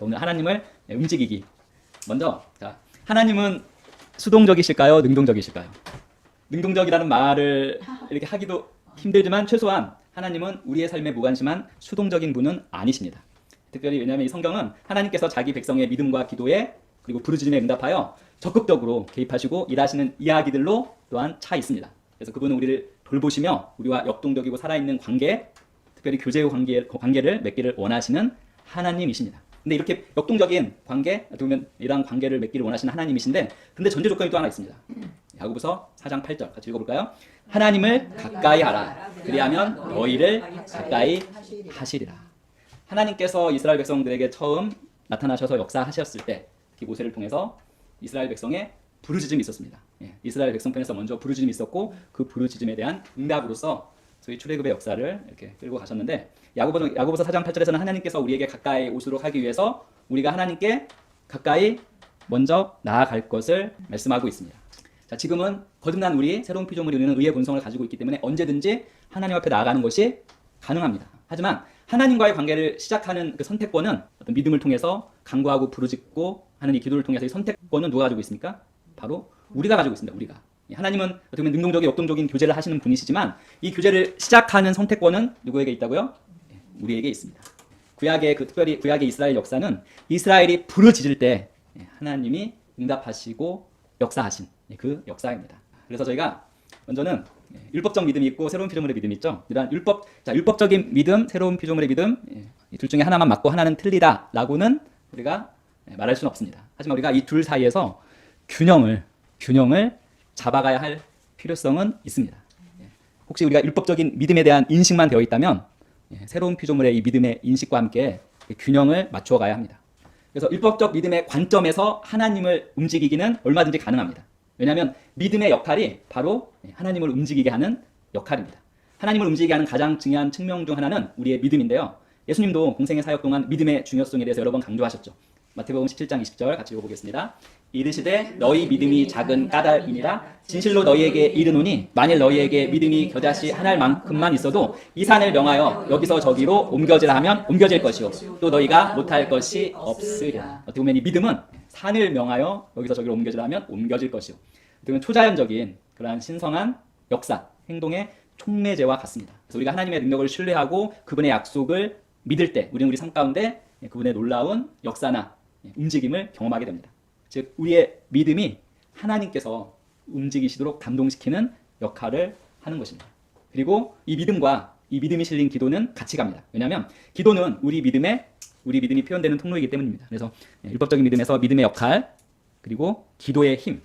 오늘 하나님을 움직이기. 먼저 자, 하나님은 수동적이실까요? 능동적이실까요? 능동적이라는 말을 이렇게 하기도 힘들지만 최소한 하나님은 우리의 삶에 무관심한 수동적인 분은 아니십니다. 특별히 왜냐하면 이 성경은 하나님께서 자기 백성의 믿음과 기도에 그리고 부르짖음에 응답하여 적극적으로 개입하시고 일하시는 이야기들로 또한 차 있습니다. 그래서 그분은 우리를 돌보시며 우리와 역동적이고 살아있는 관계, 특별히 교제의 관계를 맺기를 원하시는 하나님이십니다. 근데 이렇게 역동적인 관계, 어떻게 보면 이러한 관계를 맺기를 원하시는 하나님이신데, 근데 전제 조건이 또 하나 있습니다. 야고보서 4장 8절 같이 읽어볼까요? 하나님을 가까이 하라. 그리하면 너희를 가까이 하시리라. 하나님께서 이스라엘 백성들에게 처음 나타나셔서 역사하셨을 때, 특히 모세를 통해서 이스라엘 백성의 부르짖음이 있었습니다. 이스라엘 백성 편에서 먼저 부르짖음이 있었고 그 부르짖음에 대한 응답으로서 소위 출애굽의 역사를 이렇게 끌고 가셨는데, 야고보서 4장 8절에서는 하나님께서 우리에게 가까이 오도록 하기 위해서 우리가 하나님께 가까이 먼저 나아갈 것을 말씀하고 있습니다. 자, 지금은 거듭난 우리 새로운 피조물이 우리는 의의 본성을 가지고 있기 때문에 언제든지 하나님 앞에 나아가는 것이 가능합니다. 하지만 하나님과의 관계를 시작하는 그 선택권은 어떤 믿음을 통해서 간구하고 부르짖고 하는 이 기도를 통해서 이 선택권은 누가 가지고 있습니까? 바로 우리가 가지고 있습니다. 우리가. 하나님은 어떻게 보면 능동적인 역동적인 교제를 하시는 분이시지만 이 교제를 시작하는 선택권은 누구에게 있다고요? 우리에게 있습니다. 특별히 구약의 이스라엘 역사는 이스라엘이 부르짖을 때 하나님이 응답하시고 역사하신 그 역사입니다. 그래서 저희가 먼저는 율법적 믿음이 있고 새로운 피조물의 믿음이 있죠. 이러한 율법적인 믿음, 새로운 피조물의 믿음, 이 둘 중에 하나만 맞고 하나는 틀리다라고는 우리가 말할 수는 없습니다. 하지만 우리가 이 둘 사이에서 균형을 잡아가야 할 필요성은 있습니다. 혹시 우리가 율법적인 믿음에 대한 인식만 되어 있다면 새로운 피조물의 이 믿음의 인식과 함께 균형을 맞추어 가야 합니다. 그래서 율법적 믿음의 관점에서 하나님을 움직이기는 얼마든지 가능합니다. 왜냐하면 믿음의 역할이 바로 하나님을 움직이게 하는 역할입니다. 하나님을 움직이게 하는 가장 중요한 측면 중 하나는 우리의 믿음인데요. 예수님도 공생의 사역 동안 믿음의 중요성에 대해서 여러 번 강조하셨죠. 마태복음 17장 20절 같이 읽어보겠습니다. 이르시되 너희 믿음이 작은 까닭이니라 진실로 너희에게 이르노니 만일 너희에게 믿음이 겨자씨 한 알만큼만 있어도 이 산을 명하여 여기서 저기로 옮겨지라 하면 옮겨질 것이요 또 너희가 못할 것이 없으리라. 어떻게 보면 이 믿음은 산을 명하여 여기서 저기로 옮겨지라 하면 옮겨질 것이요, 어떻게 보면 초자연적인 그러한 신성한 역사, 행동의 촉매제와 같습니다. 그래서 우리가 하나님의 능력을 신뢰하고 그분의 약속을 믿을 때 우리는 우리 삶 가운데 그분의 놀라운 역사나 움직임을 경험하게 됩니다. 즉 우리의 믿음이 하나님께서 움직이시도록 감동시키는 역할을 하는 것입니다. 그리고 이 믿음과 이 믿음이 실린 기도는 같이 갑니다. 왜냐하면 기도는 우리 믿음이 표현되는 통로이기 때문입니다. 그래서 율법적인 믿음에서 믿음의 역할, 그리고 기도의 힘,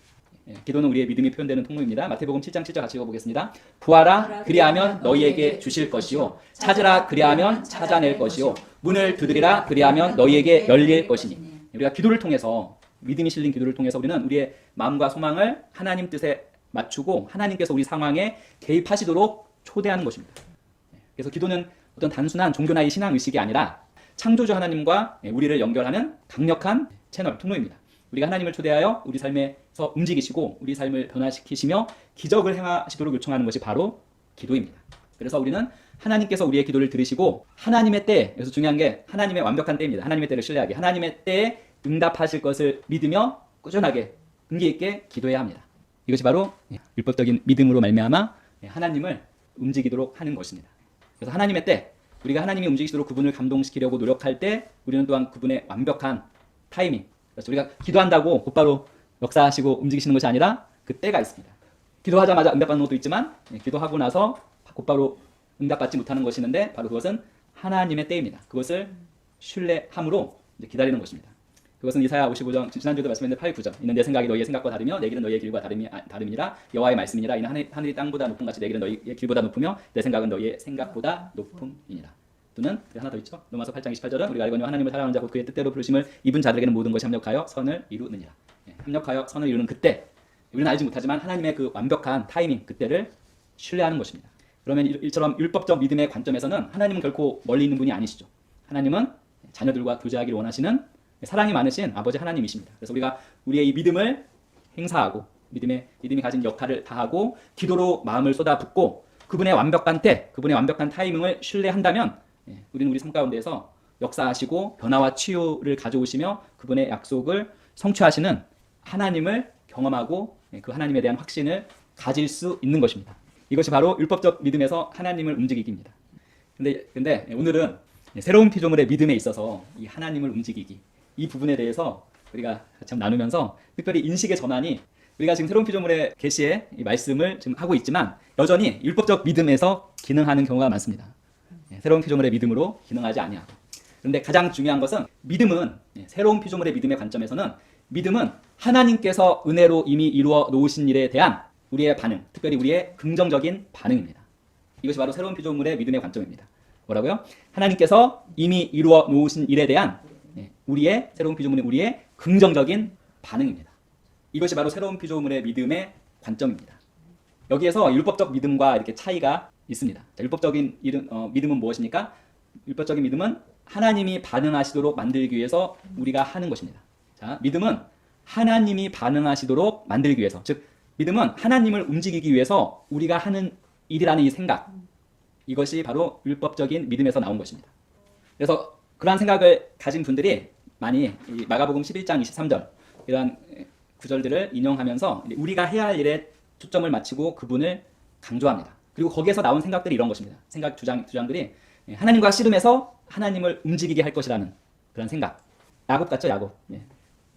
기도는 우리의 믿음이 표현되는 통로입니다. 마태복음 7장 7절 같이 읽어보겠습니다. 구하라 그리하면 너희에게 주실 것이요 찾으라 그리하면 찾아낼 것이요 문을 두드리라 그리하면 너희에게 열릴 것이니. 우리가 기도를 통해서, 믿음이 실린 기도를 통해서 우리는 우리의 마음과 소망을 하나님 뜻에 맞추고 하나님께서 우리 상황에 개입하시도록 초대하는 것입니다. 그래서 기도는 어떤 단순한 종교나 신앙 의식이 아니라 창조주 하나님과 우리를 연결하는 강력한 채널, 통로입니다. 우리가 하나님을 초대하여 우리 삶에서 움직이시고 우리 삶을 변화시키시며 기적을 행하시도록 요청하는 것이 바로 기도입니다. 그래서 우리는 하나님께서 우리의 기도를 들으시고 하나님의 때에, 여기서 중요한 게 하나님의 완벽한 때입니다. 하나님의 때를 신뢰하게, 하나님의 때에 응답하실 것을 믿으며 꾸준하게 긍기 있게 기도해야 합니다. 이것이 바로 율법적인 믿음으로 말미암아 하나님을 움직이도록 하는 것입니다. 그래서 하나님의 때, 우리가 하나님이 움직이시도록 그분을 감동시키려고 노력할 때 우리는 또한 그분의 완벽한 타이밍, 그래서 우리가 기도한다고 곧바로 역사하시고 움직이시는 것이 아니라 그 때가 있습니다. 기도하자마자 응답받는 것도 있지만 기도하고 나서 곧바로 응답받지 못하는 것이 있는데 바로 그것은 하나님의 때입니다. 그것을 신뢰함으로 기다리는 것입니다. 그것은 이사야 55장, 지난주에도 말씀했는데 8, 9절. 이는 내 생각이 너희의 생각과 다르며 내 길은 너희의 길과 다름이니라. 여호와의 말씀이니라. 이는 하늘이 땅보다 높은 같이 내 길은 너희의 길보다 높으며 내 생각은 너희의 생각보다 높음이니라. 또는 하나 더 있죠. 로마서 8장 28절은 우리가 알거니와 하나님을 사랑하는 자고 그의 뜻대로 부르심을 입은 자들에게는 모든 것이 합력하여 선을 이루느니라. 합력하여 선을 이루는 그때, 우리는 알지 못하지만 하나님의 그 완벽한 타이밍, 그때를 신뢰하는 것입니다. 그러면 이처럼 율법적 믿음의 관점에서는 하나님은 결코 멀리 있는 분이 아니시죠. 하나님은 자녀들과 교제하기를 원하시는 사랑이 많으신 아버지 하나님이십니다. 그래서 우리가 우리의 이 믿음을 행사하고 믿음이 가진 역할을 다하고 기도로 마음을 쏟아붓고 그분의 완벽한 때, 그분의 완벽한 타이밍을 신뢰한다면 우리는 우리 삶 가운데에서 역사하시고 변화와 치유를 가져오시며 그분의 약속을 성취하시는 하나님을 경험하고 그 하나님에 대한 확신을 가질 수 있는 것입니다. 이것이 바로 율법적 믿음에서 하나님을 움직이기입니다. 근데 오늘은 새로운 피조물의 믿음에 있어서 이 하나님을 움직이기 이 부분에 대해서 우리가 참 나누면서 특별히 인식의 전환이 우리가 지금 새로운 피조물의 계시의 이 말씀을 지금 하고 있지만 여전히 율법적 믿음에서 기능하는 경우가 많습니다. 새로운 피조물의 믿음으로 기능하지 아니하고. 그런데 가장 중요한 것은 믿음은 새로운 피조물의 믿음의 관점에서는 믿음은 하나님께서 은혜로 이미 이루어 놓으신 일에 대한 우리의 반응, 특별히 우리의 긍정적인 반응입니다. 이것이 바로 새로운 피조물의 믿음의 관점입니다. 뭐라고요? 하나님께서 이미 이루어 놓으신 일에 대한 우리의 새로운 피조물의 우리의 긍정적인 반응입니다. 이것이 바로 새로운 피조물의 믿음의 관점입니다. 여기에서 율법적 믿음과 이렇게 차이가 있습니다. 자, 율법적인 믿음은 무엇입니까? 율법적인 믿음은 하나님이 반응하시도록 만들기 위해서 우리가 하는 것입니다. 자, 믿음은 하나님이 반응하시도록 만들기 위해서, 즉 믿음은 하나님을 움직이기 위해서 우리가 하는 일이라는 이 생각, 이것이 바로 율법적인 믿음에서 나온 것입니다. 그래서 그러한 생각을 가진 분들이 많이 이 마가복음 11장 23절 이러한 구절들을 인용하면서 우리가 해야 할 일에 초점을 맞추고 그분을 강조합니다. 그리고 거기에서 나온 생각들이 이런 것입니다. 생각 주장들이 하나님과 씨름해서 하나님을 움직이게 할 것이라는 그런 생각. 야곱 같죠, 야곱.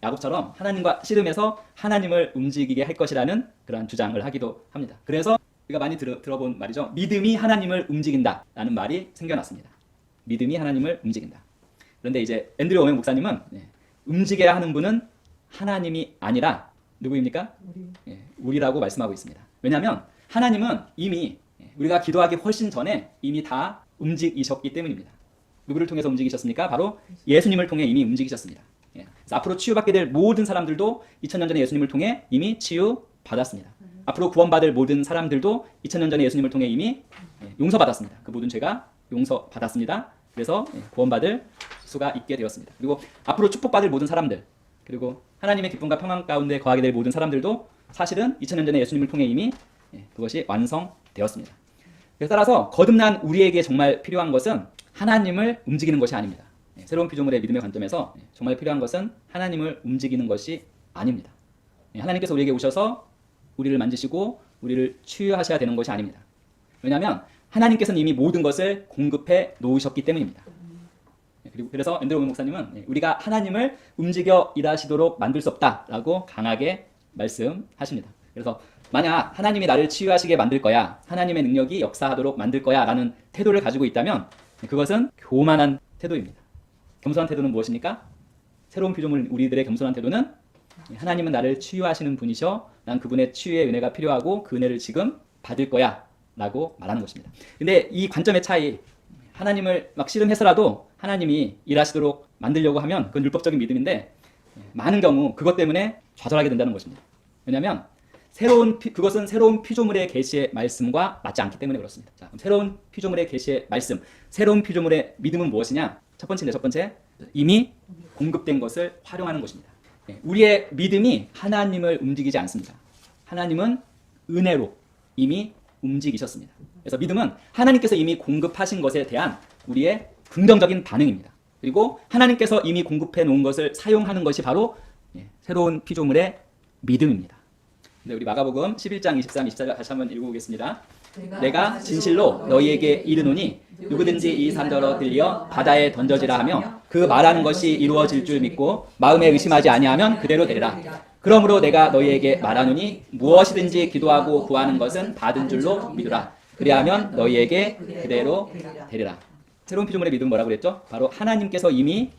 야곱처럼 하나님과 씨름해서 하나님을 움직이게 할 것이라는 그런 주장을 하기도 합니다. 그래서 우리가 많이 들어본 말이죠. 믿음이 하나님을 움직인다라는 말이 생겨났습니다. 믿음이 하나님을 움직인다. 그런데 이제 앤드류 워멘 목사님은 움직여야 하는 분은 하나님이 아니라 누구입니까? 우리라고 말씀하고 있습니다. 왜냐하면 하나님은 이미 우리가 기도하기 훨씬 전에 이미 다 움직이셨기 때문입니다. 누구를 통해서 움직이셨습니까? 바로 예수님을 통해 이미 움직이셨습니다. 그래서 앞으로 치유받게 될 모든 사람들도 2000년 전에 예수님을 통해 이미 치유받았습니다. 앞으로 구원받을 모든 사람들도 2000년 전에 예수님을 통해 이미 용서받았습니다. 그 모든 죄가 용서받았습니다. 그래서 구원받을 수가 있게 되었습니다. 그리고 앞으로 축복받을 모든 사람들, 그리고 하나님의 기쁨과 평안 가운데 거하게 될 모든 사람들도 사실은 2000년 전에 예수님을 통해 이미 그것이 완성되었습니다. 그래서 따라서 거듭난 우리에게 정말 필요한 것은 하나님을 움직이는 것이 아닙니다. 새로운 피조물의 믿음의 관점에서 정말 필요한 것은 하나님을 움직이는 것이 아닙니다. 하나님께서 우리에게 오셔서 우리를 만지시고 우리를 치유하셔야 되는 것이 아닙니다. 왜냐하면 하나님께서는 이미 모든 것을 공급해 놓으셨기 때문입니다. 그리고 그래서 앤드류 워멘 목사님은 우리가 하나님을 움직여 일하시도록 만들 수 없다라고 강하게 말씀하십니다. 그래서 만약 하나님이 나를 치유하시게 만들 거야, 하나님의 능력이 역사하도록 만들 거야 라는 태도를 가지고 있다면 그것은 교만한 태도입니다. 겸손한 태도는 무엇입니까? 새로운 피조물 우리들의 겸손한 태도는 하나님은 나를 치유하시는 분이셔, 난 그분의 치유의 은혜가 필요하고 그 은혜를 지금 받을 거야 라고 말하는 것입니다. 근데 이 관점의 차이, 하나님을 막 씨름해서라도 하나님이 일하시도록 만들려고 하면 그건 율법적인 믿음인데 많은 경우 그것 때문에 좌절하게 된다는 것입니다. 왜냐하면 그것은 새로운 피조물의 계시의 말씀과 맞지 않기 때문에 그렇습니다. 자, 그럼 새로운 피조물의 계시의 말씀, 새로운 피조물의 믿음은 무엇이냐? 첫 번째, 이미 공급된 것을 활용하는 것입니다. 우리의 믿음이 하나님을 움직이지 않습니다. 하나님은 은혜로 이미 움직이셨습니다. 그래서 믿음은 하나님께서 이미 공급하신 것에 대한 우리의 긍정적인 반응입니다. 그리고 하나님께서 이미 공급해 놓은 것을 사용하는 것이 바로 새로운 피조물의 믿음입니다. 우리 마가복음 11장 23, 24절 다시 한번 읽어보겠습니다. 내가 진실로 너희에게 이르노니 누구든지 이 산더러 들려 바다에 던져지라 하며 그 말하는 것이 이루어질 줄 믿고 마음에 의심하지 아니하면 그대로 되리라. 그러므로 내가 너희에게 말하노니 무엇이든지 기도하고 구하는 것은 받은 줄로 믿으라. 그리하면 너희에게 그대로 되리라. 새로운 피조물의 믿음은 뭐라고 그랬죠? 바로 하나님께서 이미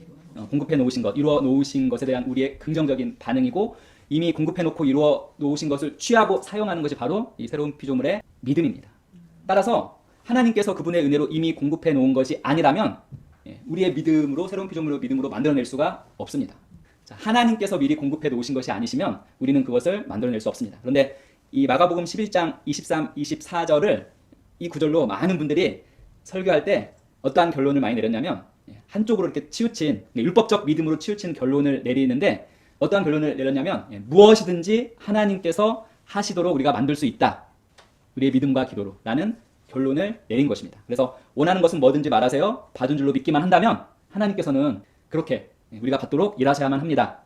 공급해 놓으신 것, 이루어 놓으신 것에 대한 우리의 긍정적인 반응이고 이미 공급해 놓고 이루어 놓으신 것을 취하고 사용하는 것이 바로 이 새로운 피조물의 믿음입니다. 따라서 하나님께서 그분의 은혜로 이미 공급해 놓은 것이 아니라면 우리의 믿음으로, 새로운 피조물의 믿음으로 만들어낼 수가 없습니다. 자, 하나님께서 미리 공급해 놓으신 것이 아니시면 우리는 그것을 만들어낼 수 없습니다. 그런데 이 마가복음 11장 23, 24절을 이 구절로 많은 분들이 설교할 때 어떠한 결론을 많이 내렸냐면 한쪽으로 이렇게 치우친, 율법적 믿음으로 치우친 결론을 내리는데 어떠한 결론을 내렸냐면 무엇이든지 하나님께서 하시도록 우리가 만들 수 있다. 우리의 믿음과 기도로 라는 결론을 내린 것입니다. 그래서 원하는 것은 뭐든지 말하세요. 받은 줄로 믿기만 한다면 하나님께서는 그렇게 우리가 받도록 일하셔야만 합니다.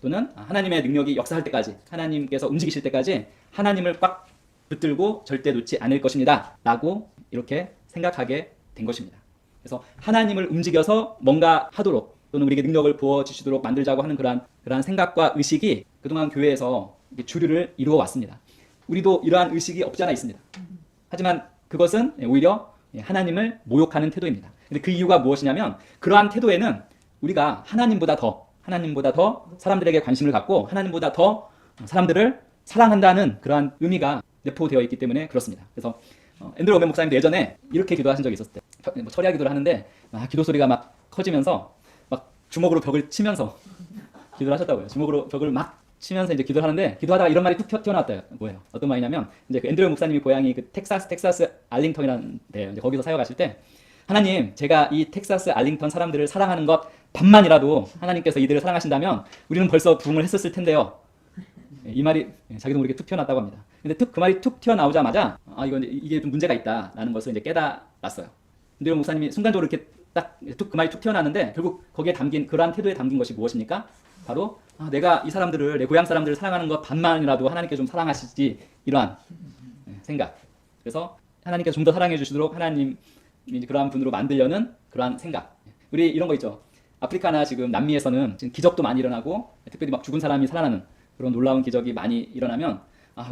또는 하나님의 능력이 역사할 때까지, 하나님께서 움직이실 때까지 하나님을 꽉 붙들고 절대 놓지 않을 것입니다 라고 이렇게 생각하게 된 것입니다. 그래서 하나님을 움직여서 뭔가 하도록 또는 우리에게 능력을 부어주시도록 만들자고 하는 그러한 생각과 의식이 그동안 교회에서 주류를 이루어 왔습니다. 우리도 이러한 의식이 없지 않아 있습니다. 하지만 그것은 오히려 하나님을 모욕하는 태도입니다. 근데 그 이유가 무엇이냐면 그러한 태도에는 우리가 하나님보다 더 사람들에게 관심을 갖고 하나님보다 더 사람들을 사랑한다는 그러한 의미가 내포되어 있기 때문에 그렇습니다. 그래서 앤드류 워맨 목사님도 예전에 이렇게 기도하신 적이 있었을 때 철야 기도를 하는데 기도 소리가 막 커지면서 막 주먹으로 벽을 치면서 기도를 하셨다고요. 주먹으로 벽을 막 치면서 이제 기도를 하는데 기도하다가 이런 말이 툭 튀어나왔다 거예요. 어떤 말이냐면 이제 그 앤드류 목사님이 고향이 그 텍사스 알링턴이라는 데예요. 이제 거기서 사역하실 때 하나님, 제가 이 텍사스 알링턴 사람들을 사랑하는 것 반만이라도 하나님께서 이들을 사랑하신다면 우리는 벌써 부흥을 했었을 텐데요. 이 말이 자기도 모르게 툭 튀어나왔다고 합니다. 근데 그 말이 툭 튀어나오자마자 이게 좀 문제가 있다라는 것을 이제 깨달았어요. 앤드류 목사님이 순간적으로 이렇게 딱 그 말이 툭 튀어나왔는데 결국 거기에 담긴 그러한 태도에 담긴 것이 무엇입니까? 바로 내가 이 사람들을 내 고향 사람들을 사랑하는 것 반만이라도 하나님께 좀 사랑하시지 이러한 생각. 그래서 하나님께서 좀 더 사랑해 주시도록 하나님이 그러한 분으로 만들려는 그러한 생각. 우리 이런 거 있죠. 아프리카나 지금 남미에서는 지금 기적도 많이 일어나고 특별히 막 죽은 사람이 살아나는 그런 놀라운 기적이 많이 일어나면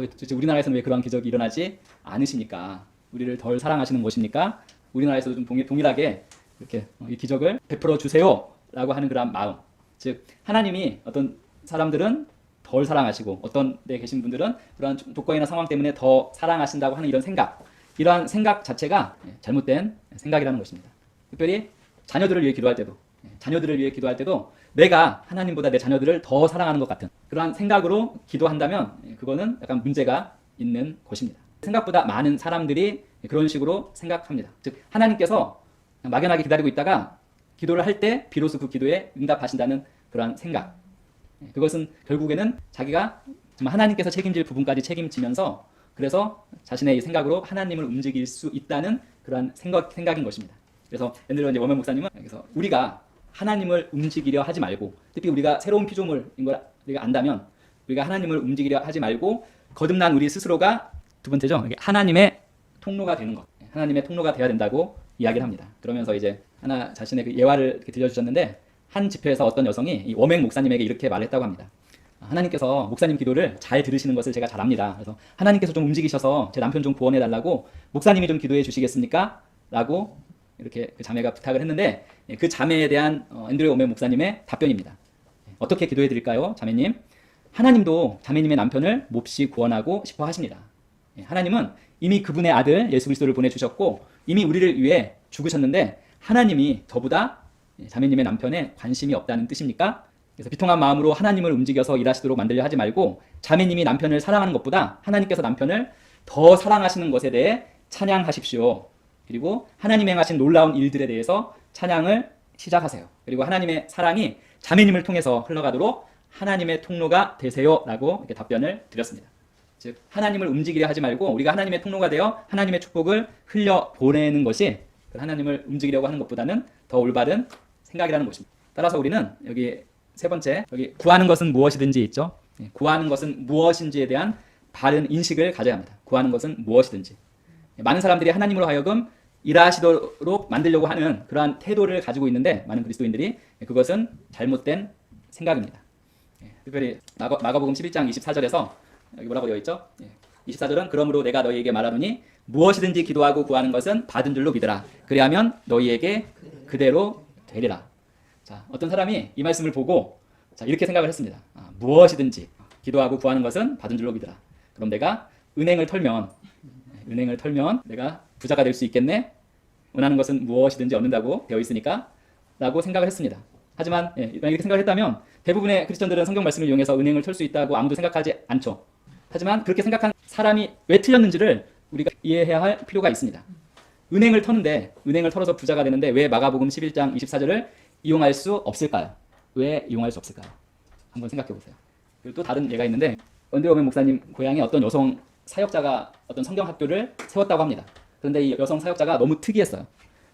왜 도대체 우리나라에서는 왜 그러한 기적이 일어나지 않으십니까? 우리를 덜 사랑하시는 것입니까? 우리나라에서도 좀 동일하게 이렇게 이 기적을 베풀어 주세요라고 하는 그런 마음. 즉 하나님이 어떤 사람들은 덜 사랑하시고 어떤 데 계신 분들은 그러한 조건이나 상황 때문에 더 사랑하신다고 하는 이런 생각, 이러한 생각 자체가 잘못된 생각이라는 것입니다. 특별히 자녀들을 위해 기도할 때도 내가 하나님보다 내 자녀들을 더 사랑하는 것 같은 그러한 생각으로 기도한다면 그거는 약간 문제가 있는 것입니다. 생각보다 많은 사람들이 그런 식으로 생각합니다. 즉 하나님께서 막연하게 기다리고 있다가 기도를 할 때 비로소 그 기도에 응답하신다는 그러한 생각. 그것은 결국에는 자기가 하나님께서 책임질 부분까지 책임지면서 그래서 자신의 생각으로 하나님을 움직일 수 있다는 그러한 생각인 것입니다. 그래서 앤드류 워맨 목사님은 그래서 우리가 하나님을 움직이려 하지 말고 특히 우리가 새로운 피조물인 걸 우리가 안다면 우리가 하나님을 움직이려 하지 말고 거듭난 우리 스스로가 두 번째죠. 하나님의 통로가 되는 것. 하나님의 통로가 되어야 된다고 이야기를 합니다. 그러면서 이제 하나 자신의 그 예화를 이렇게 들려주셨는데 한 집회에서 어떤 여성이 이 워맹 목사님에게 이렇게 말했다고 합니다. 하나님께서 목사님 기도를 잘 들으시는 것을 제가 잘 압니다. 그래서 하나님께서 좀 움직이셔서 제 남편 좀 구원해 달라고 목사님이 좀 기도해 주시겠습니까? 라고 이렇게 그 자매가 부탁을 했는데 그 자매에 대한 앤드류 워맹 목사님의 답변입니다. 어떻게 기도해 드릴까요? 자매님, 하나님도 자매님의 남편을 몹시 구원하고 싶어 하십니다. 하나님은 이미 그분의 아들 예수 그리스도를 보내주셨고 이미 우리를 위해 죽으셨는데 하나님이 저보다 자매님의 남편에 관심이 없다는 뜻입니까? 그래서 비통한 마음으로 하나님을 움직여서 일하시도록 만들려 하지 말고 자매님이 남편을 사랑하는 것보다 하나님께서 남편을 더 사랑하시는 것에 대해 찬양하십시오. 그리고 하나님이 행하신 놀라운 일들에 대해서 찬양을 시작하세요. 그리고 하나님의 사랑이 자매님을 통해서 흘러가도록 하나님의 통로가 되세요 라고 이렇게 답변을 드렸습니다. 즉 하나님을 움직이려 하지 말고 우리가 하나님의 통로가 되어 하나님의 축복을 흘려보내는 것이 하나님을 움직이려고 하는 것보다는 더 올바른 생각이라는 것입니다. 따라서 우리는 여기 세 번째, 여기 구하는 것은 무엇이든지 있죠. 구하는 것은 무엇인지에 대한 바른 인식을 가져야 합니다. 구하는 것은 무엇이든지. 많은 사람들이 하나님으로 하여금 일하시도록 만들려고 하는 그러한 태도를 가지고 있는데 많은 그리스도인들이 그것은 잘못된 생각입니다. 특별히 마가복음 11장 24절에서 여기 뭐라고 되어 있죠? 24절은 그러므로 내가 너희에게 말하노니 무엇이든지 기도하고 구하는 것은 받은 줄로 믿으라. 그리하면 너희에게 그대로 되리라. 자, 어떤 사람이 이 말씀을 보고 이렇게 생각을 했습니다. 무엇이든지 기도하고 구하는 것은 받은 줄로 믿으라. 그럼 내가 은행을 털면 내가 부자가 될 수 있겠네? 원하는 것은 무엇이든지 얻는다고 되어 있으니까 라고 생각을 했습니다. 하지만 이렇게 생각을 했다면 대부분의 크리스천들은 성경 말씀을 이용해서 은행을 털 수 있다고 아무도 생각하지 않죠. 하지만 그렇게 생각한 사람이 왜 틀렸는지를 우리가 이해해야 할 필요가 있습니다. 은행을 털어서 부자가 되는데 왜 마가복음 11장 24절을 이용할 수 없을까요? 왜 이용할 수 없을까요? 한번 생각해 보세요. 그리고 또 다른 예가 있는데 앤드류 워맨 목사님 고향에 어떤 여성 사역자가 어떤 성경 학교를 세웠다고 합니다. 그런데 이 여성 사역자가 너무 특이했어요.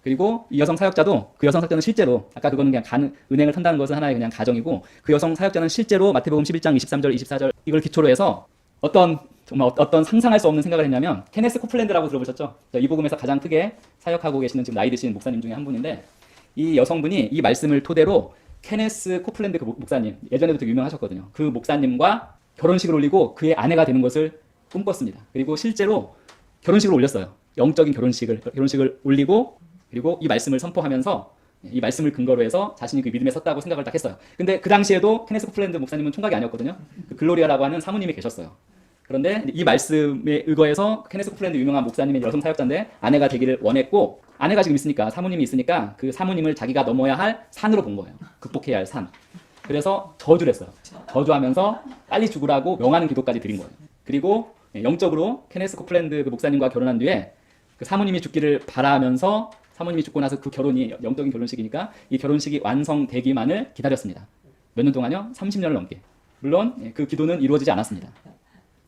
그리고 이 여성 사역자도 그 여성 사역자는 실제로 아까 그거는 그냥 은행을 탄다는 것은 하나의 그냥 가정이고 그 여성 사역자는 실제로 마태복음 11장 23절 24절 이걸 기초로 해서 정말 어떤 상상할 수 없는 생각을 했냐면 케네스 코플랜드라고 들어보셨죠? 이 복음에서 가장 크게 사역하고 계시는 지금 나이 드신 목사님 중에 한 분인데 이 여성분이 이 말씀을 토대로 케네스 코플랜드 그 목사님 예전에도 되게 유명하셨거든요. 그 목사님과 결혼식을 올리고 그의 아내가 되는 것을 꿈꿨습니다. 그리고 실제로 결혼식을 올렸어요. 영적인 결혼식을 올리고 그리고 이 말씀을 선포하면서 이 말씀을 근거로 해서 자신이 그 믿음에 섰다고 생각을 딱 했어요. 근데 그 당시에도 케네스 코플랜드 목사님은 총각이 아니었거든요. 그 글로리아라고 하는 사모님이 계셨어요. 그런데 이 말씀에 의거해서 케네스 코플랜드 유명한 목사님의 여성 사역자인데 아내가 되기를 원했고 아내가 지금 있으니까 사모님이 있으니까 그 사모님을 자기가 넘어야 할 산으로 본 거예요. 극복해야 할 산. 그래서 저주를 했어요. 저주하면서 빨리 죽으라고 명하는 기도까지 드린 거예요. 그리고 영적으로 케네스 코플랜드 그 목사님과 결혼한 뒤에 그 사모님이 죽기를 바라면서 사모님이 죽고 나서 그 결혼이 영적인 결혼식이니까 이 결혼식이 완성되기만을 기다렸습니다. 몇 년 동안요? 30년을 넘게. 물론 그 기도는 이루어지지 않았습니다.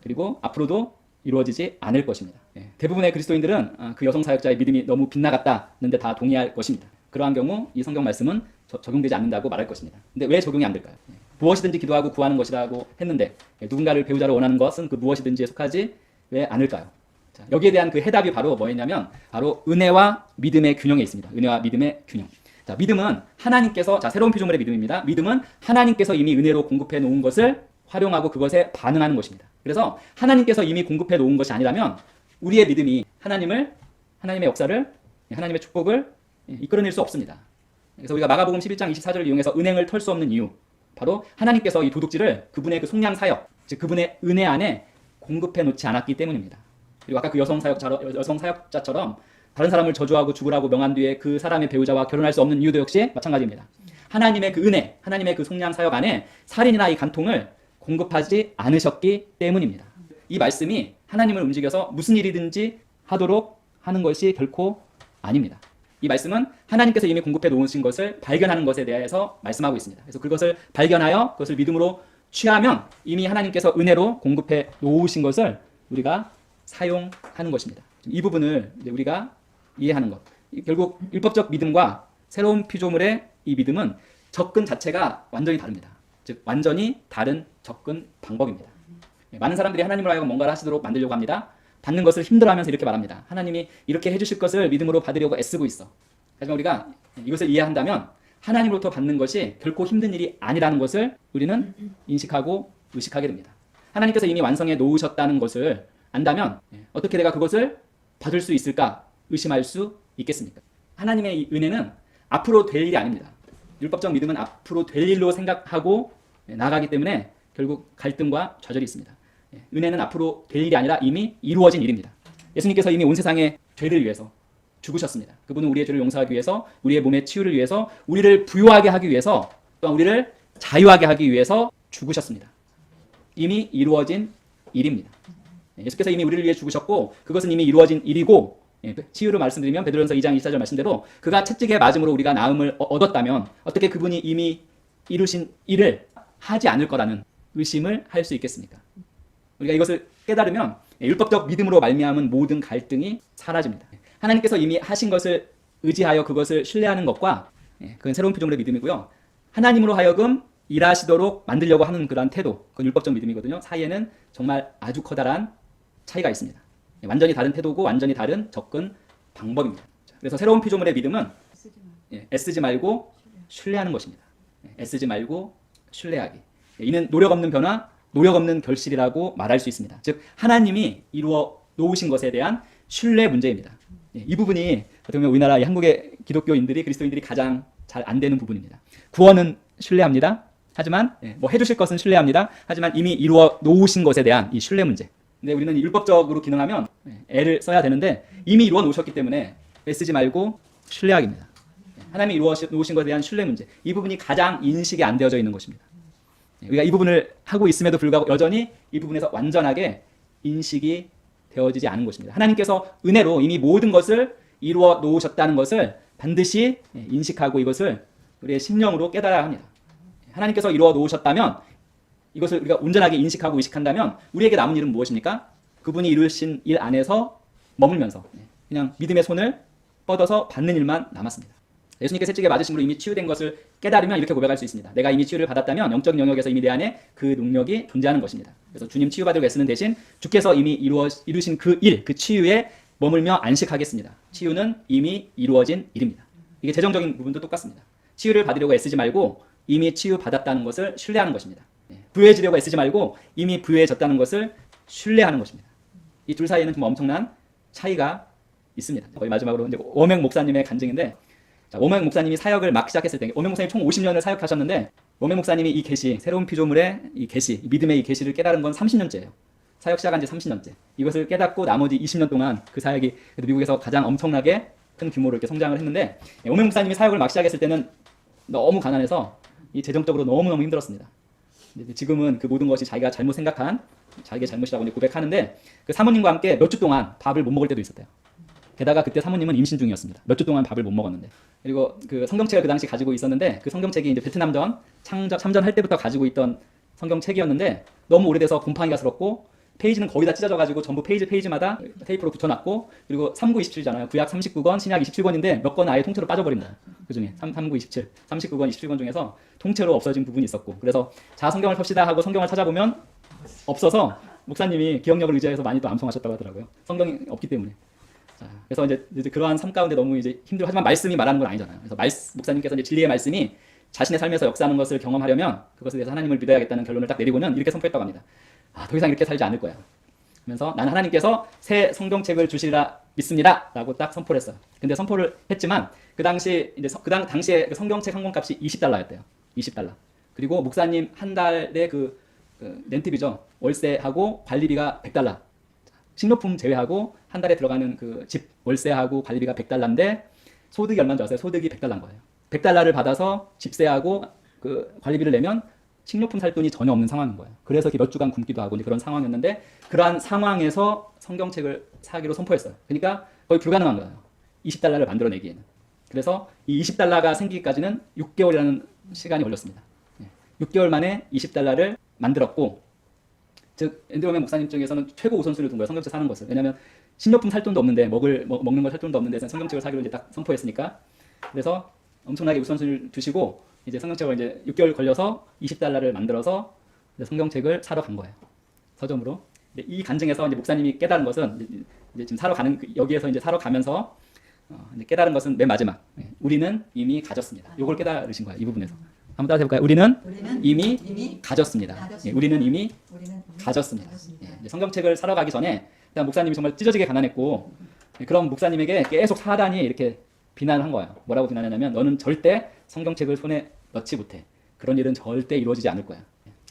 그리고 앞으로도 이루어지지 않을 것입니다. 대부분의 그리스도인들은 그 여성 사역자의 믿음이 너무 빗나갔다는데 다 동의할 것입니다. 그러한 경우 이 성경 말씀은 적용되지 않는다고 말할 것입니다. 근데 왜 적용이 안 될까요? 무엇이든지 기도하고 구하는 것이라고 했는데 누군가를 배우자로 원하는 것은 그 무엇이든지에 속하지 왜 않을까요? 자, 여기에 대한 그 해답이 바로 뭐였냐면 바로 은혜와 믿음의 균형에 있습니다. 은혜와 믿음의 균형. 자, 믿음은 하나님께서 새로운 피조물의 믿음입니다. 믿음은 하나님께서 이미 은혜로 공급해 놓은 것을 활용하고 그것에 반응하는 것입니다. 그래서 하나님께서 이미 공급해 놓은 것이 아니라면 우리의 믿음이 하나님의 역사를 하나님의 축복을 이끌어낼 수 없습니다. 그래서 우리가 마가복음 11장 24절을 이용해서 은행을 털 수 없는 이유 바로 하나님께서 이 도둑질을 그분의 그 속량 사역 즉 그분의 은혜 안에 공급해 놓지 않았기 때문입니다. 그리고 아까 그 여성 사역자처럼 다른 사람을 저주하고 죽으라고 명한 뒤에 그 사람의 배우자와 결혼할 수 없는 이유도 역시 마찬가지입니다. 하나님의 그 은혜, 하나님의 그 속량 사역 안에 살인이나 이 간통을 공급하지 않으셨기 때문입니다. 이 말씀이 하나님을 움직여서 무슨 일이든지 하도록 하는 것이 결코 아닙니다. 이 말씀은 하나님께서 이미 공급해 놓으신 것을 발견하는 것에 대해서 말씀하고 있습니다. 그래서 그것을 발견하여 그것을 믿음으로 취하면 이미 하나님께서 은혜로 공급해 놓으신 것을 우리가 사용하는 것입니다. 이 부분을 우리가 이해하는 것. 결국 율법적 믿음과 새로운 피조물의 이 믿음은 접근 자체가 완전히 다릅니다. 즉 완전히 다른 접근 방법입니다. 많은 사람들이 하나님으로 하여금 뭔가를 하시도록 만들려고 합니다. 받는 것을 힘들어하면서 이렇게 말합니다. 하나님이 이렇게 해주실 것을 믿음으로 받으려고 애쓰고 있어. 하지만 우리가 이것을 이해한다면 하나님으로부터 받는 것이 결코 힘든 일이 아니라는 것을 우리는 인식하고 의식하게 됩니다. 하나님께서 이미 완성해 놓으셨다는 것을 안다면 어떻게 내가 그것을 받을 수 있을까 의심할 수 있겠습니까? 하나님의 이 은혜는 앞으로 될 일이 아닙니다. 율법적 믿음은 앞으로 될 일로 생각하고 나아가기 때문에 결국 갈등과 좌절이 있습니다. 은혜는 앞으로 될 일이 아니라 이미 이루어진 일입니다. 예수님께서 이미 온 세상의 죄를 위해서 죽으셨습니다. 그분은 우리의 죄를 용서하기 위해서, 우리의 몸의 치유를 위해서, 우리를 부유하게 하기 위해서, 또한 우리를 자유하게 하기 위해서 죽으셨습니다. 이미 이루어진 일입니다. 예수께서 이미 우리를 위해 죽으셨고 그것은 이미 이루어진 일이고 치유로 말씀드리면 베드로전서 2장 24절 말씀대로 그가 채찍에 맞음으로 우리가 나음을 얻었다면 어떻게 그분이 이미 이루신 일을 하지 않을 거라는 의심을 할 수 있겠습니까? 우리가 이것을 깨달으면 율법적 믿음으로 말미암은 모든 갈등이 사라집니다. 하나님께서 이미 하신 것을 의지하여 그것을 신뢰하는 것과 그건 새로운 피조물의 믿음이고요. 하나님으로 하여금 일하시도록 만들려고 하는 그러한 태도, 그건 율법적 믿음이거든요. 사이에는 정말 아주 커다란 차이가 있습니다. 완전히 다른 태도고 완전히 다른 접근 방법입니다. 그래서 새로운 피조물의 믿음은 애쓰지 말고 신뢰하는 것입니다. 애쓰지 말고 신뢰하기. 이는 노력 없는 변화, 노력 없는 결실이라고 말할 수 있습니다. 즉 하나님이 이루어 놓으신 것에 대한 신뢰 문제입니다. 이 부분이 어떻게 보면 우리나라 한국의 기독교인들이 그리스도인들이 가장 잘 안 되는 부분입니다. 구원은 신뢰합니다. 하지만 뭐 해주실 것은 신뢰합니다. 하지만 이미 이루어 놓으신 것에 대한 이 신뢰 문제. 근데 우리는 율법적으로 기능하면 애를 써야 되는데 이미 이루어 놓으셨기 때문에 애쓰지 말고 신뢰하기입니다. 하나님이 이루어 놓으신 것에 대한 신뢰 문제. 이 부분이 가장 인식이 안 되어져 있는 것입니다. 우리가 이 부분을 하고 있음에도 불구하고 여전히 이 부분에서 완전하게 인식이 되어지지 않은 것입니다. 하나님께서 은혜로 이미 모든 것을 이루어 놓으셨다는 것을 반드시 인식하고 이것을 우리의 심령으로 깨달아야 합니다. 하나님께서 이루어 놓으셨다면 이것을 우리가 온전하게 인식하고 의식한다면 우리에게 남은 일은 무엇입니까? 그분이 이루신 일 안에서 머물면서 그냥 믿음의 손을 뻗어서 받는 일만 남았습니다. 예수님께 채찍에 맞으심으로 이미 치유된 것을 깨달으면 이렇게 고백할 수 있습니다. 내가 이미 치유를 받았다면 영적 영역에서 이미 내 안에 그 능력이 존재하는 것입니다. 그래서 주님 치유받으려고 애쓰는 대신 주께서 이미 이루신 그 일, 그 치유에 머물며 안식하겠습니다. 치유는 이미 이루어진 일입니다. 이게 재정적인 부분도 똑같습니다. 치유를 받으려고 애쓰지 말고 이미 치유받았다는 것을 신뢰하는 것입니다. 부유해지려고 애쓰지 말고 이미 부유해졌다는 것을 신뢰하는 것입니다. 이 둘 사이에는 정말 엄청난 차이가 있습니다. 거의 마지막으로 이제 오명 목사님의 간증인데, 자, 오명 목사님이 사역을 막 시작했을 때, 오명 목사님 총 50년을 사역하셨는데, 오명 목사님이 이 계시, 새로운 피조물의 이 계시, 믿음의 이 계시를 깨달은 건 30년째예요. 사역 시작한 지 30년째. 이것을 깨닫고 나머지 20년 동안 그 사역이 미국에서 가장 엄청나게 큰 규모로 이렇게 성장을 했는데, 오명 목사님이 사역을 막 시작했을 때는 너무 가난해서 이 재정적으로 너무너무 힘들었습니다. 지금은 그 모든 것이 자기가 잘못 생각한 자기의 잘못이라고 고백하는데, 그 사모님과 함께 몇 주 동안 밥을 못 먹을 때도 있었대요. 게다가 그때 사모님은 임신 중이었습니다. 몇 주 동안 밥을 못 먹었는데. 그리고 그 성경책을 그 당시 가지고 있었는데, 그 성경책이 이제 베트남전 참전할 때부터 가지고 있던 성경책이었는데, 너무 오래돼서 곰팡이가 슬었고 페이지는 거의 다 찢어져가지고 전부 페이지마다 테이프로 붙여놨고, 그리고 3927잖아요. 구약 39권, 신약 27권인데 몇 권 아예 통째로 빠져버립니다. 그 중에 3927, 39권, 27권 중에서 통째로 없어진 부분이 있었고, 그래서 자 성경을 봅시다 하고 성경을 찾아보면 없어서 목사님이 기억력을 의지해서 많이 또 암송하셨다고 하더라고요. 성경이 없기 때문에. 자, 그래서 이제 그러한 삶 가운데 너무 이제 힘들어. 하지만 말씀이 말하는 건 아니잖아요. 그래서 목사님께서 이제 진리의 말씀이 자신의 삶에서 역사하는 것을 경험하려면 그것에 대해서 하나님을 믿어야겠다는 결론을 딱 내리고는 이렇게 선포했다고 합니다. 더 이상 이렇게 살지 않을 거야. 그러면서 나는 하나님께서 새 성경책을 주시리라 믿습니다. 라고 딱 선포를 했어요. 근데 선포를 했지만 그 당시에 그 성경책 한 권 값이 $20였대요. $20. 그리고 목사님 한 달에 그 렌트비죠. 월세하고 관리비가 $100. 식료품 제외하고 한 달에 들어가는 그 집 월세하고 관리비가 $100인데 소득이 얼마인지 아세요? 소득이 $100인 거예요. $100를 받아서 집세하고 그 관리비를 내면 식료품 살 돈이 전혀 없는 상황인 거예요. 그래서 몇 주간 굶기도 하고 그런 상황이었는데, 그러한 상황에서 성경책을 사기로 선포했어요. 그러니까 거의 불가능한 거예요. $20를 만들어내기에는. 그래서 이 $20가 생기기까지는 6개월이라는 시간이 걸렸습니다. 6개월 만에 $20를 만들었고, 즉 앤드로맨 목사님 쪽에서는 최고 우선순위를 둔 거예요. 성경책 사는 것을. 왜냐하면 식료품 살 돈도 없는데 먹는 걸 살 돈도 없는데 성경책을 사기로 이제 딱 선포했으니까. 그래서 엄청나게 우선순위를 두시고 이제 성경책을 이제 6개월 걸려서 $20를 만들어서 이제 성경책을 사러 간 거예요. 서점으로. 이 간증에서 이제 목사님이 깨달은 것은 이제 지금 사러 가는 여기에서 이제 사러 가면서 이제 깨달은 것은 맨 마지막. 우리는 이미 가졌습니다. 이걸 깨달으신 거예요. 이 부분에서. 한번 따라해 볼까요? 우리는 이미 가졌습니다. 우리는 이미 가졌습니다. 성경책을 사러 가기 전에 목사님이 정말 찢어지게 가난했고, 그런 목사님에게 계속 사단이 이렇게 비난을 한 거예요. 뭐라고 비난했냐면, 너는 절대 성경책을 손에 넣지 못해. 그런 일은 절대 이루어지지 않을 거야.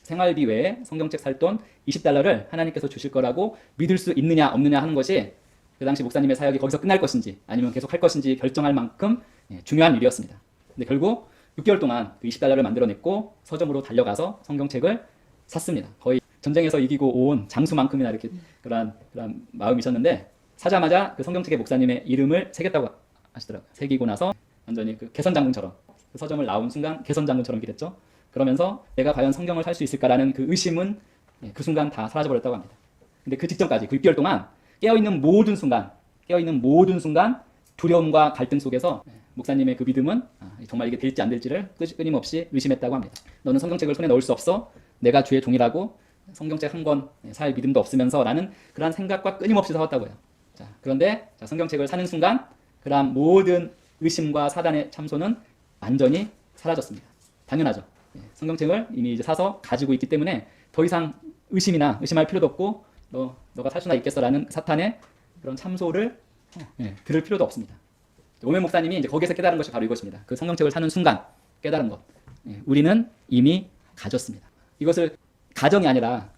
생활비 외에 성경책 살 돈 $20를 하나님께서 주실 거라고 믿을 수 있느냐 없느냐 하는 것이 그 당시 목사님의 사역이 거기서 끝날 것인지 아니면 계속 할 것인지 결정할 만큼 중요한 일이었습니다. 근데 결국 6개월 동안 그 $20를 만들어냈고 서점으로 달려가서 성경책을 샀습니다. 거의 전쟁에서 이기고 온 장수만큼이나 이렇게 그런 마음이셨는데, 사자마자 그 성경책에 목사님의 이름을 새겼다고 하시더라고요. 새기고 나서 완전히 그 개선장군처럼, 그 서점을 나온 순간 개선장군처럼 이렇게 됐죠. 그러면서 내가 과연 성경을 살 수 있을까라는 그 의심은 그 순간 다 사라져버렸다고 합니다. 근데 그 직전까지 그 6개월 동안 깨어있는 모든 순간 두려움과 갈등 속에서 목사님의 그 믿음은 정말 이게 될지 안 될지를 끊임없이 의심했다고 합니다. 너는 성경책을 손에 넣을 수 없어. 내가 주의 종이라고 성경책 한 권 살 믿음도 없으면서 라는 그러한 생각과 끊임없이 싸웠다고 해요. 자, 그런데 성경책을 사는 순간 그러한 모든 의심과 사단의 참소는 완전히 사라졌습니다. 당연하죠. 성경책을 이미 이제 사서 가지고 있기 때문에 더 이상 의심할 필요도 없고, 너가 살 수나 있겠어라는 사탄의 그런 참소를 들을 필요도 없습니다. 오면 목사님이 이제 거기에서 깨달은 것이 바로 이것입니다. 그 성경책을 사는 순간 깨달은 것. 우리는 이미 가졌습니다. 이것을 가정이 아니라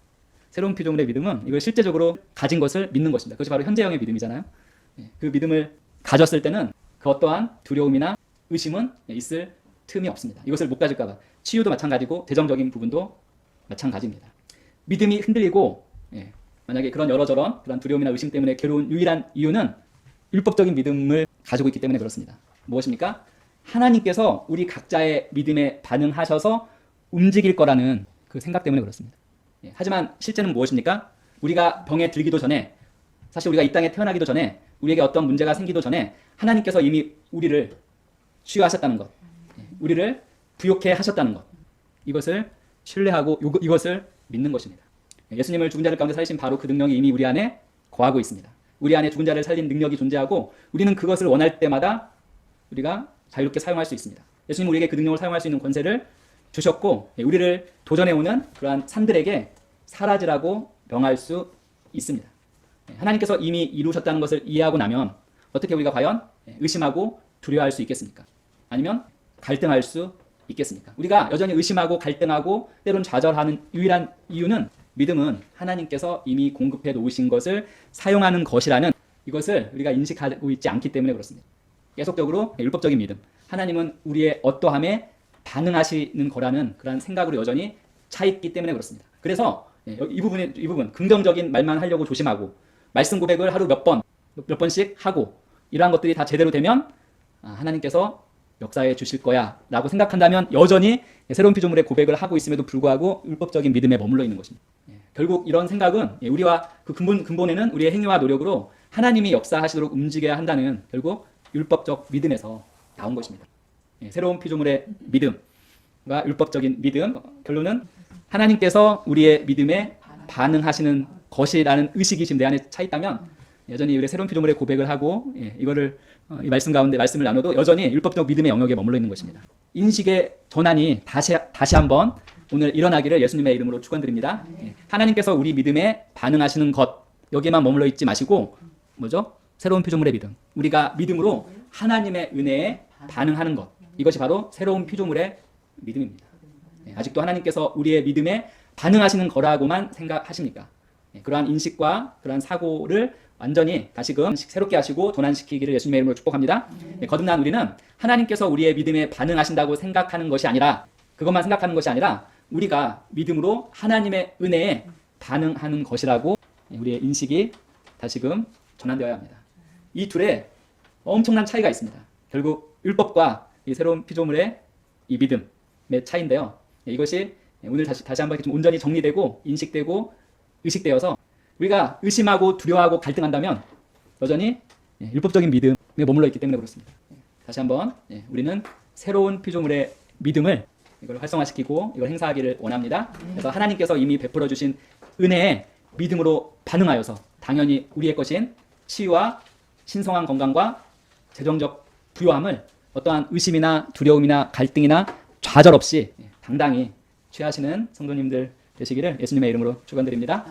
새로운 피조물의 믿음은 이걸 실제적으로 가진 것을 믿는 것입니다. 그것이 바로 현재형의 믿음이잖아요. 그 믿음을 가졌을 때는 그 어떠한 두려움이나 의심은 있을 틈이 없습니다. 이것을 못 가질까 봐. 치유도 마찬가지고 재정적인 부분도 마찬가지입니다. 믿음이 흔들리고 만약에 그런 여러저런 그런 두려움이나 의심 때문에 괴로운 유일한 이유는 율법적인 믿음을 가지고 있기 때문에 그렇습니다. 무엇입니까? 하나님께서 우리 각자의 믿음에 반응하셔서 움직일 거라는 그 생각 때문에 그렇습니다. 하지만 실제는 무엇입니까? 우리가 병에 들기도 전에, 사실 우리가 이 땅에 태어나기도 전에 우리에게 어떤 문제가 생기도 전에 하나님께서 이미 우리를 치유하셨다는 것, 우리를 부욕해 하셨다는 것, 이것을 신뢰하고 이것을 믿는 것입니다. 예수님을 죽은 자들 가운데 살리신 바로 그 능력이 이미 우리 안에 거하고 있습니다. 우리 안에 죽은 자를 살린 능력이 존재하고 우리는 그것을 원할 때마다 우리가 자유롭게 사용할 수 있습니다. 예수님은 우리에게 그 능력을 사용할 수 있는 권세를 주셨고 우리를 도전해오는 그러한 산들에게 사라지라고 명할 수 있습니다. 하나님께서 이미 이루셨다는 것을 이해하고 나면 어떻게 우리가 과연 의심하고 두려워할 수 있겠습니까? 아니면 갈등할 수 있겠습니까? 우리가 여전히 의심하고 갈등하고 때론 좌절하는 유일한 이유는 믿음은 하나님께서 이미 공급해 놓으신 것을 사용하는 것이라는 이것을 우리가 인식하고 있지 않기 때문에 그렇습니다. 계속적으로 율법적인 믿음, 하나님은 우리의 어떠함에 반응하시는 거라는 그런 생각으로 여전히 차 있기 때문에 그렇습니다. 그래서 이 부분 긍정적인 말만 하려고 조심하고 말씀 고백을 하루 몇 번씩 하고 이러한 것들이 다 제대로 되면 하나님께서 역사해 주실 거야 라고 생각한다면 여전히 새로운 피조물의 고백을 하고 있음에도 불구하고 율법적인 믿음에 머물러 있는 것입니다. 결국 이런 생각은 우리와 그 근본에는 우리의 행위와 노력으로 하나님이 역사하시도록 움직여야 한다는 결국 율법적 믿음에서 나온 것입니다. 새로운 피조물의 믿음과 율법적인 믿음, 결론은 하나님께서 우리의 믿음에 반응하시는 것이라는 의식이 지금 내 안에 차 있다면 여전히 우리 새로운 피조물의 고백을 하고 이거를 이 말씀 가운데 말씀을 나눠도 여전히 율법적 믿음의 영역에 머물러 있는 것입니다. 인식의 전환이 다시 한번 오늘 일어나기를 예수님의 이름으로 축원드립니다. 하나님께서 우리 믿음에 반응하시는 것 여기에만 머물러 있지 마시고 뭐죠? 새로운 피조물의 믿음. 우리가 믿음으로 하나님의 은혜에 반응하는 것. 이것이 바로 새로운 피조물의 믿음입니다. 아직도 하나님께서 우리의 믿음에 반응하시는 거라고만 생각하십니까? 그러한 인식과 그러한 사고를 완전히 다시금 새롭게 하시고 전환시키기를 예수님의 이름으로 축복합니다. 거듭난 우리는 하나님께서 우리의 믿음에 반응하신다고 생각하는 것이 아니라 그것만 생각하는 것이 아니라 우리가 믿음으로 하나님의 은혜에 반응하는 것이라고 우리의 인식이 다시금 전환되어야 합니다. 이 둘에 엄청난 차이가 있습니다. 결국 율법과 이 새로운 피조물의 이 믿음의 차이인데요. 이것이 오늘 다시 한번 좀 온전히 정리되고 인식되고 의식되어서 우리가 의심하고 두려워하고 갈등한다면 여전히 율법적인 믿음에 머물러 있기 때문에 그렇습니다. 다시 한번 우리는 새로운 피조물의 믿음을 이걸 활성화시키고 이걸 행사하기를 원합니다. 그래서 하나님께서 이미 베풀어 주신 은혜에 믿음으로 반응하여서 당연히 우리의 것인 치유와 신성한 건강과 재정적 부요함을 어떠한 의심이나 두려움이나 갈등이나 좌절 없이 당당히 취하시는 성도님들 되시기를 예수님의 이름으로 축원드립니다.